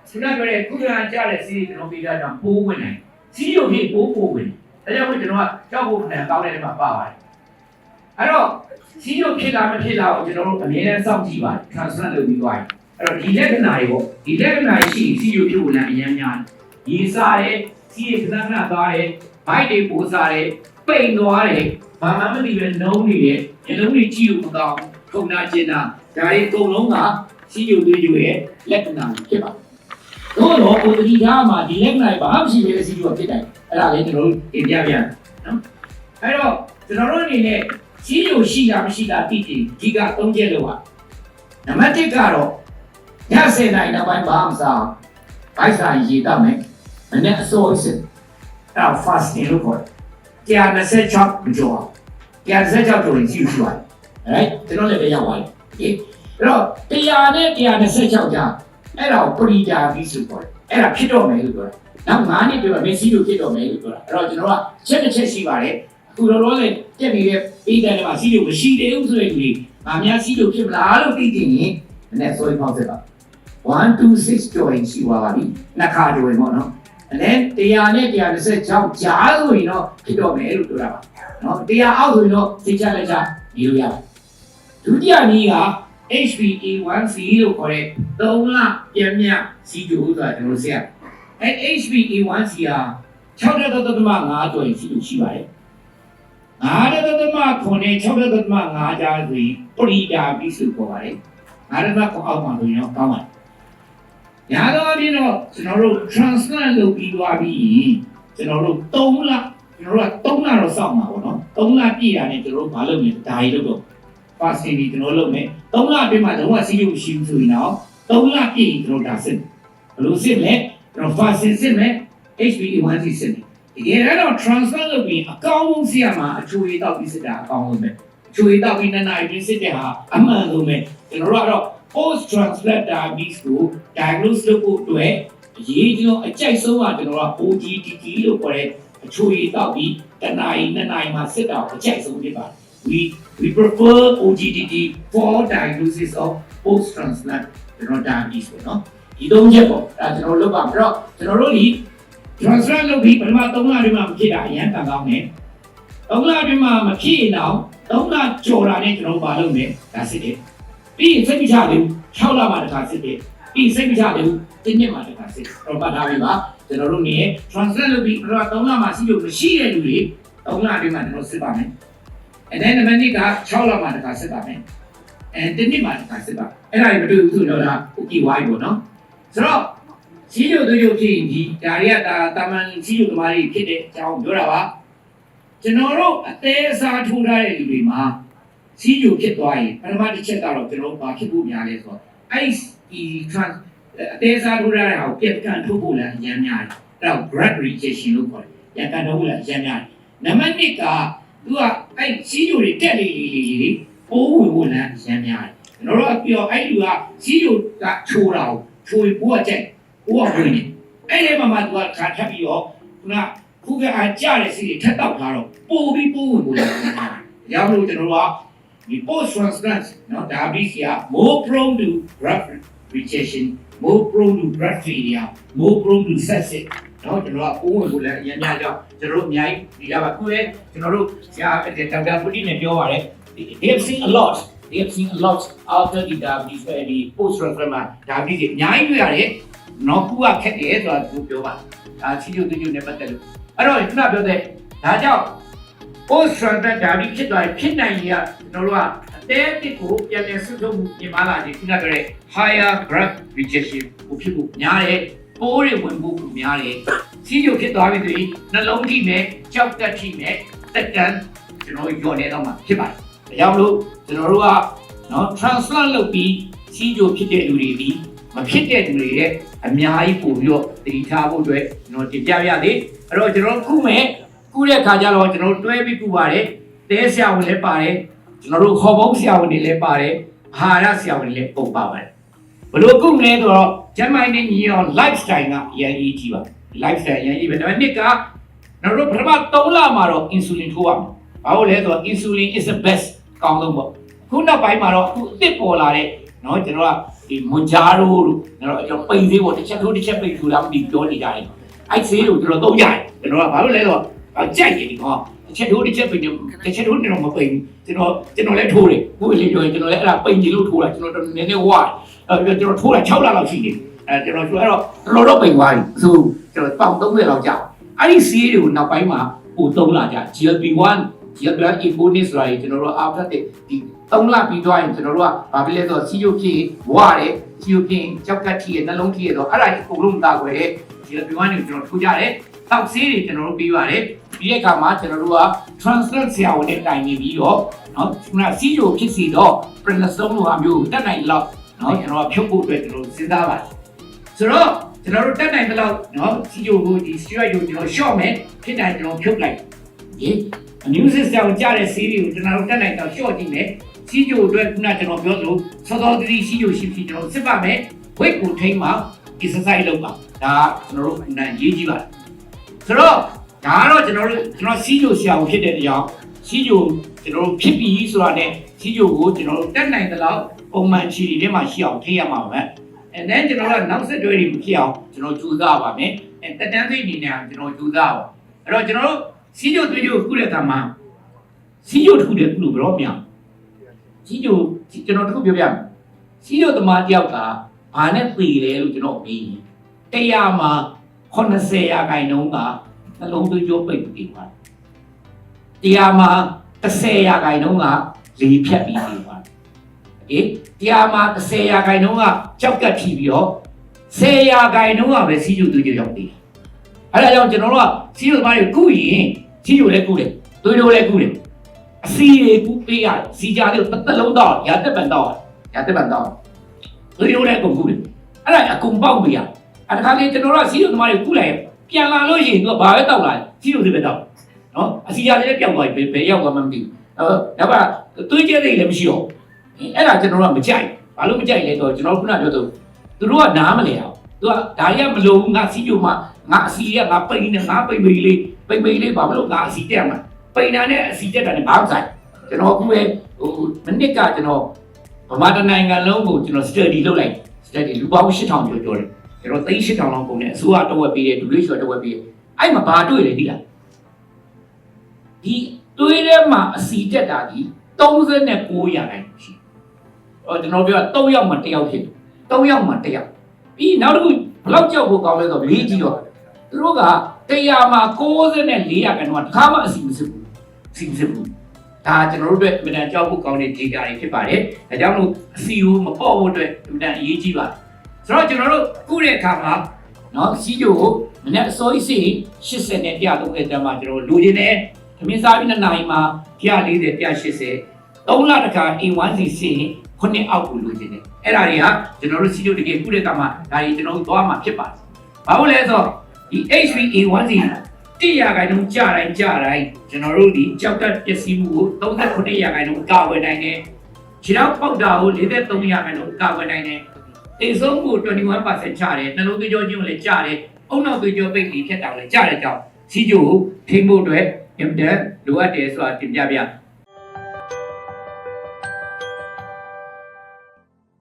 ခုနပြောတဲ့ခုခံကြတဲ့စီးကျွန်တော်ပေးတာကြောင့်ပိုးဝင်နိုင်စီးရုံဖြစ်ပိုးဝင်ဒါကြောင့်ကျွန်တော်ကကြောက်ဖို့နဲ့ကောင်းတဲ့နေရာမှာပါပါတယ်အဲ့တော့စီးရုံဖြစ်လာမဖြစ်လာကိုကျွန်တော်တို့အမြဲတမ်းစောင့်ကြည့်ပါတယ် transplant လုပ်ပြီးသွားရင်အဲ့တော့ဒီလက္ခဏာတွေပေါ့ဒီလက္ခဏာရှိစီးရုံဖြစ်ဖို့လည်းအများများရေးစားတယ်စီးရခဏခဏသွားတယ်ဘိုက်တွေပိုးစားတယ်ပိန်သွားတယ်ဘာမှမသိပဲနှုံးနေတယ်အလုံးတွေကြည့်လို့မကောင်းခုနာကျင်တာဒါတွေအကုန်လုံးကစီးရုံတွေရဲ့လက္ခဏာဖြစ်ပါတယ်တော့ကိုတတိယမှာဒီလက္ခဏာဘာမှမရှိသေးတဲ့စီးရုံဖြစ်တယ်အဲ့ဒါလေးကျွန်တော်တို့တင်ပြပြန်နော်အဲ့တော့ကျွန်တော်တို့အနေနဲ့စီးရုံရှိတာမရှိတာသိတယ်ဒီက3ချက်လောက်ပါနံပါတ်1ကတော့ည7နိုင်နောက်ပိုင်းဘာမှမစားဘိုက်စာရေတောက်မယ်မနေ့အစိုးရစစ်အဲ့ fasting လို့ခေါ်တယ်126မကျော်126ကျော်ရင်ရှိရှိပါတယ်အဲ့ကျွန်တော်လည်းရောက်သွားပြီအဲ့တော့100နဲ့126ကြာအဲ့ဒါကိုပရိဒါပြီးဆိုခေါ်တယ်အဲ့ဒါဖြစ်တော့မယ်လို့ပြောတာနောက်9နှစ်ပြောမင်းစီးလို့ဖြစ်တော့မယ်လို့ပြောတာအဲ့တော့ကျွန်တော်ကချက်တစ်ချက်ရှိပါတယ်အခုတော့လည်းတက်နေတဲ့အေးတယ်မှာစီးလို့မရှိသေးဘူးဆိုတဲ့လူတွေငါများစီးလို့ဖြစ်မလားလို့သိတင်ရင်မနေ့ဆိုရင်ပေါ့ဆက်ပါ126ကျော်ရင်ရှိသွားပါပြီနှစ်ခါကျော်ရင်ပေါ့နော်အဲ့100နဲ့126ကြားဆိုရင်တော့ဖြစ်တော့မယ်လို့ပြောတာပါနော်100အောက်ဆိုရင်တော့သိချလက်ချနေလို့ရတယ်ဒုတိယနည်းက HbA1c လို့ခေါ်တဲ့3လပြန်မြစီးကျိုးဆိုတာကျွန်တော်ဆက်အဲ့ HbA1c ဟာ6.5ကျော်ရင်စီးလို့ရှိပါတယ်9.9နဲ့6.5ကြားဆိုရင်ပရိဒါပြီးဆိုခေါ်ပါတယ်9.9အောက်မှာဆိုရင်တော့ကောင်းပါတယ်ညာတော့ဒီတော့ကျွန်တော်တို့ transplant လုပ်ပြီးသွားပြီးကျွန်တော်တို့3လကျွန်တော်တို့က3လတော့စောင့်မှာပေါ့နော်3လပြည့်တာနဲ့ကျွန်တော်တို့မလုပ်ရင်ဒါကြီးလုပ်တော့ fasting ဒီကျွန်တော်လုပ်မယ်3လအတွင်းမှာလုံးဝစီးရုံမရှိဘူးဆိုရင်တော့3လပြည့်ရင်ကျွန်တော်ဒါစစ်ဘယ်လိုစစ်လဲကျွန်တော် fasting စစ်မယ် HbA1c စစ်မယ်ဒီကနေ့တော့ transplant လုပ်ပြီးအကောင်းဆုံးစစ်ရမှာအချိုရည်တောက်ပြီးစစ်တာအကောင်းဆုံးပဲအချိုရည်တောက်ပြီးနှစ်နာရီပြီးစစ်တဲ့ဟာအမှန်ဆုံးပဲကျွန်တော်တို့ကတော့ post transplant diabetes ကို diagnose လုပ်ဖို့အတွက်အရေးကြီးဆုံးအကြိုက်ဆုံးကကျွန်တော်က OGTT လို့ခေါ်တဲ့အချိုရည်တောက်ပြီးတစ်နာရီနှစ်နာရီမှာစစ်တာအကြိုက်ဆုံးဖြစ်ပါတယ်we prefer OGTT for diagnosis of post transplant ကျွန်တော် diabetes ပေါ့နော်ဒီသုံးချက်ပေါ့ဒါကျွန်တော်လုပ်ပါမယ်တော့ကျွန်တော်တို့ဒီ transplant လုပ်ပြီးပထမ3လအတွင်းမှာမဖြစ်တာအရင်တန်ကောင်းတယ်3လအတွင်းမှာမဖြစ်ရင်တော့3လကျော်တာနဲ့ကျွန်တော်ဘာလုပ်လဲဒါစစ်တယ်ပြီးရင်စိတ်မချတယ်6လမှတစ်ခါစစ်တယ်ပြီးစိတ်မချတယ်တစ်နှစ်မှတစ်ခါစစ်တော့ပတ်ထားပြီပါကျွန်တော်တို့နေ transplant လုပ်ပြီးပထမ3လမှာစီးလို့မရှိတဲ့လူတွေ3လအတွင်းမှာကျွန်တော်စစ်ပါမယ်and then နံပါတ်2က6လမှတစ်ခါစစ်ပါမယ်and တစ်နှစ်မှတစ်ခါစစ်ပါအဲ့ဒါတွေမတွေ့ဘူးဆိုတော့ဒါ okay why ပေါ့နော်ဆိုတော့စီးရုံတို့ရုပ်ဖြစ်ရင်ဒီဒါတွေကတာမန်စီးရုံသမားတွေဖြစ်တဲ့အကြောင်းပြောတာပါကျွန်တော်တို့အသေးအစားထိုးထားတဲ့လူတွေမှာစီးရုံဖြစ်သွားရင်ပထမတစ်ချက်ကတော့ကျွန်တော်ဘာဖြစ်ဖို့များလဲဆိုတော့အဲ့ဒီအသေးအစားထိုးထားတဲ့ဟာကိုပြက်ကန်ထုတ်ဖို့လည်းအများများတယ်အဲ့တော့ grad rejection လို့ခေါ်တယ်ပြက်ကန်ထုတ်ဖို့လည်းအများများတယ်နံပါတ်2ကသူကအဲ့စီးရုံတွေတက်လေပိုးဝင်ဖို့လည်းအများများတယ်ကျွန်တော်တို့ပြောအဲ့လူကစီးရုံကချိုးတာကိုချိုးပိုးကကြိုက်ပိုးကဝင်နေအဲ့ဒီမှာသူကခါထပ်ပြီးတော့ခုကအားကြတဲ့စီးတွေထပ်တောက်ထားတော့ပိုးပြီးပိုးဝင်ဖို့လည်းရောက်လို့ကျွန်တော်တို့ကဒီ post transplant နော် diabetes က more prone to graft rejection more prone to graft failure more prone to sepsis နော်ကျွန်တော်ကပိုးဝင်ဖို့လည်းအများကြီးကြောင့်ကျွန်တော်တို့အများကြီးဒီကပါခုပဲကျွန်တော်တို့ဆရာဒေါက်တာပူတီနဲ့ပြောပါတယ် they have seen a lot after the diabetes ပဲဒီ post transplant မှာ diabetes အများကြီးတွေ့ရတယ်နော်ခုကခက်တယ်ဆိုတာသူပြောပါဒါချီချိုတူနဲ့ပတ်သက်လို့အဲ့တော့ခုနပြောတဲ့ဒါကြောင့် post transplant diabetes ဖြစ်သွားရင်ဖြစ်နိုင်ရင်ကကျွန်တော်တို့ကအသေးအစ်ကိုပြန်ဆွထုတ်မှုပြင်မာလာတယ်ခုနပြောတဲ့ higher graft rejection ကိုဖြစ်ဖို့များတယ်ပိုးတွေဝင်ဖို့များတယ်ချီချိုဖြစ်သွားပြီဆိုရင်နှလုံးထိနဲ့ကြောက်တက်ထိနဲ့တက်တန်းကျွန်တော်ညော်နေတော့မှာဖြစ်ပါတယ်ဒါကြောင့်လို့ကျွန်တော်တို့ကနော် transplant လုပ်ပြီးချီချိုဖြစ်တဲ့လူတွေဒီမဖြစ်တဲ့လူတွေရဲ့အများကြီးပို့ပြီးတော့တည်ထားဖို့အတွက်ကျွန်တော်တင်ပြရသေးအဲ့တော့ကျွန်တော်ခုမဲ့ခုတဲ့ခါကျတော့ကျွန်တော်တွဲပြီးခုပါတယ်တဲဆရာဝန်လည်းပါတယ်ကျွန်တော်တို့ခေါ်ပုံးဆရာဝန်တွေလည်းပါတယ်အာဟာရဆရာဝန်တွေလည်းပုံပါပါတယ်ဘလို့ခုမဲ့ဆိုတော့ကျန်းမာရေးညီအောင် lifestyle ကအရင်ကြီးကြည့်ပါ lifestyle အရင်ကြီးပဲဒါပေမဲ့နှစ်ကကျွန်တော်တို့ပထမ3လမှာတော့ insulin ထိုးရမယ်ဘာလို့လဲဆိုတော့ insulin is the best ကောင်းဆုံးပေါ့ခုနောက်ပိုင်းမှာတော့အခုအစ်စ်ပေါ်လာတဲ့ နော်ကျွန်တော်ကဒီမွန်ဂျာရိုတို့ကျွန်တော်ပိန်သေးပေါ့တစ်ချက်ထိုးတစ်ချက်ပိန်ထူတာမသိပြောနေကြတယ်အဲ့ဆေးကိုကျွန်တော်သုံးကြတယ်ကျွန်တော်ကဘာလို့လဲဆိုတော့ကြိုက်တယ်ဒီကောင်တစ်ချက်ထိုးတစ်ချက်ပိန်တစ်ချက်ထိုးနေတော့မပိန်ကျွန်တော်လည်းထိုးတယ်ဘုရားလေးပြောရင်ကျွန်တော်လည်းအဲ့ဒါပိန်ကြည့်လို့ထိုးတာကျွန်တော်နည်းနည်းဝါကျွန်တော်ထိုးတာ6လလောက်ရှိတယ်ကျွန်တော်အဲ့တော့တော်ပိန်သွားပြီဆိုကျွန်တော်ပေါင်30လောက်ကြာအဲ့ဒီဆေးတွေကိုနောက်ပိုင်းမှာပို့သုံးလာကြ GLP-1 GLP-1 econis ဆိုတာကျွန်တော်တို့ after ဒီ3လပြီးသွားရင်ကျွန်တော်တို့ကဘာဖြစ်လဲဆိုတော့စီယိုဖြစ်ဝရတယ်စီယိုဖြစ်ကြောက်ကတ်ထီရဲ့နှလုံးထီရဲ့တော့အဲ့ဒါအကုန်လုံးသာခွဲတဲ့ GLP-1 ကိုကျွန်တော်ထိုးကြတယ်တောက်ဆေးတွေကျွန်တော်တို့ပေးပါတယ်ပြီးတဲ့အခါမှာကျွန်တော်တို့က transplant ဆရာဝန်နဲ့တိုင်နေပြီးတော့နော်ခုနစီယိုဖြစ်စီတော့ prednisone လိုဟာမျိုးတက်နိုင်လောက်နော်ကျွန်တော်ကဖြုတ်ဖို့အတွက်ကျွန်တော်စဉ်းစားပါတယ်ဆိုတော့ကျွန်တော်တို့တက်နိုင်တဲ့လောက်နော်စီယိုကိုဒီ steroid ကိုကျွန်တော် short မယ်ဖြစ်တိုင်းကျွန်တော်ဖြုတ်လိုက်ဒီ immune system ကိုကြားတဲ့ဆေးတွေကိုကျွန်တော်တို့တက်နိုင်တော့ short ကြည့်မယ်စီယိုအတွက်ခုနကျွန်တော်ပြောသလိုစောစောသတိစီယိုရှိကျွန်တော်စစ်ပါမယ် weight ကိုထိန်းမှာ exercise လုပ်ပါဒါကျွန်တော်တို့ခုနရေးကြည့်ပါတယ်ဆိုတော့ဒါကတော့ကျွန်တော်စီယိုဆရာဝန်ဖြစ်တဲ့အကြောင်းစီယိုကျွန်တော်တို့ဖြစ်ပြီးဆိုတာနဲ့စီယိုကိုကျွန်တော်တို့တက်နိုင်တဲ့လောက်ပုံမှန်ခြေတွေထဲမှာရှိအောင်ထိရမှာပဲand then ကျွန်တော်တို့နောက်ဆက်တွဲတွေမဖြစ်အောင်ကျွန်တော်ကြိုးစားပါမယ်တက်တန်းစိတ်အနေနဲ့ကျွန်တော်ကြိုးစားပါအဲ့တော့ကျွန်တော်တို့စီယိုတွေခုတဲ့အခါမှာစီယိုထုတဲ့ခုလို့ဘယ်တော့မှစီယိုကျွန်တော်တခုပြောပြမယ်စီယိုသမားတယောက်ကဘာနဲ့သိလဲလို့ကျွန်တော်ပြီး100မှာ80ရာခိုင်နှုန်းကနှလုံးသွေးကြောပိတ်ပြီးပါတယ်100မှာ10ရာခိုင်နှုန်းကလေဖြတ်ပြီးပြီးပါတယ်100မှာ10ရာခိုင်နှုန်းကကြောက်ကတ်ထီပြီးတော့10ရာခိုင်နှုန်းကပဲစီးကျူသွေးကြောရောက်သေးတယ်အဲ့ဒါကြောင့်ကျွန်တော်တို့ကစီးကျူသမားတွေကုရင်စီးကျူလည်းကုတယ်သွေးကြောလည်းကုတယ်အစီတွေကုပေးရတယ်စီကြလေးကိုတစ်လုံးတော့ရာတက်ပန်တော့သွေးကြောလည်းကုတယ်အဲ့ဒါအကုန်ပေါက်ပေးရအဲ့ဒါခါလေးကျွန်တော်တို့ကစီးကျူသမားတွေကုလိုက်ပြန်လာလို့ရှိရင်သူကဘာပဲတောက်လာစီးကျူတွေပဲတောက်နော်အစီကြလေးလည်းပျောက်သွားပြီဘယ်ရောက်မှမသိဘူးနောက်ပါသွေးကြဲတွေလည်းမရှိတော့အဲ့ဒါကျွန်တော်တို့ကမကြိုက်ဘာလို့မကြိုက်လဲဆိုတော့ကျွန်တော်ခုနပြောသူတို့ကနားမလဲအောင်သူကဒါရီကမလို့ငါစီးကျူမှာငါအစီရငါပိန်နေငါပိန်ပိန်လေးဘာလို့ငါအစီတက်မှာပိန်တာနဲ့အစီတက်တာနဲ့ဘာမှဆိုင်ကျွန်တော်အခုပဲဟိုမနစ်ကကျွန်တော်ဗမာတနိုင်ငံလုံးကိုကျွန်တော် study လုပ်လိုက် study လူပေါင်း8000ကျော်တယ်ကျွန်တော်3800လောက်ပုံနဲ့အစိုးရတဝက်ပေးတယ်ဒူလေးကျော်တဝက်ပေးတယ်အဲ့မှာဘာတွေ့လဲသိလားဒီတွေးထဲမှာအစီတက်တာကြီး39ရာခိုင်နှုန်းရှိကျွန်တော်ပြော3ယောက်မှ1ယောက်ဖြစ်3ယောက်မှ1ယောက်ပြီးနောက်တစ်ခုဘလောက်ကြောက်ဖို့ကောင်းလဲဆိုတော့လေးကြီးတော့သူတို့က100မှာ94ရာခိုင်နှုန်းကတစ်ခါမှအစီမစစ်ဘူးဒါကျွန်တော်တို့အတွက်အမြဲတမ်းကြောက်ဖို့ကောင်းတဲ့ data တွေဖြစ်ပါတယ်ဒါကြောင့်လို့အစီကိုမပေါ့ဖို့အတွက်အမြဲတမ်းအရေးကြီးပါတယ်ဆိုတော့ကျွန်တော်တို့ခုတဲ့အခါမှာနော်စီဂျိုကိုမနေ့အစိုးရစီ80နဲ့130တန်းမှာကျွန်တော်လူချင်းနဲ့သမင်းစားပြီး2နာရီမှာ140 180 3လတခါ A1C စီ9အောက်ကိုလူချင်းနဲ့အဲ့ဒါတွေကကျွန်တော်တို့စီဂျိုတကယ်ခုတဲ့အခါမှာဒါတွေကျွန်တော်တို့သွားမှာဖြစ်ပါတယ်ဘာလို့လဲဆိုတော့ဒီ HbA1c 100ရာခိုင်နှုန်းကြတိုင်းကျွန်တော်တို့ဒီကြောက်ကပျက်စီးမှုကို39ရာခိုင်နှုန်းကာဝယ်နိုင်တယ်ခြေထောက်ပေါက်တာကို43ရာခိုင်နှုန်းကာဝယ်နိုင်တယ်တေဆုံးမှု 21% ချတယ်နှလုံးသွေးကြောချင်းကိုလည်းကျတယ်အုံနောက်သွေးကြောပိတ်ပြီးဖြတ်တောင်လည်းကျတဲ့ကြောင့်စီဂျိုကိုထိမ့်ဖို့အတွက်အင်တာလိုအပ်တယ်ဆိုတာတင်ပြပြ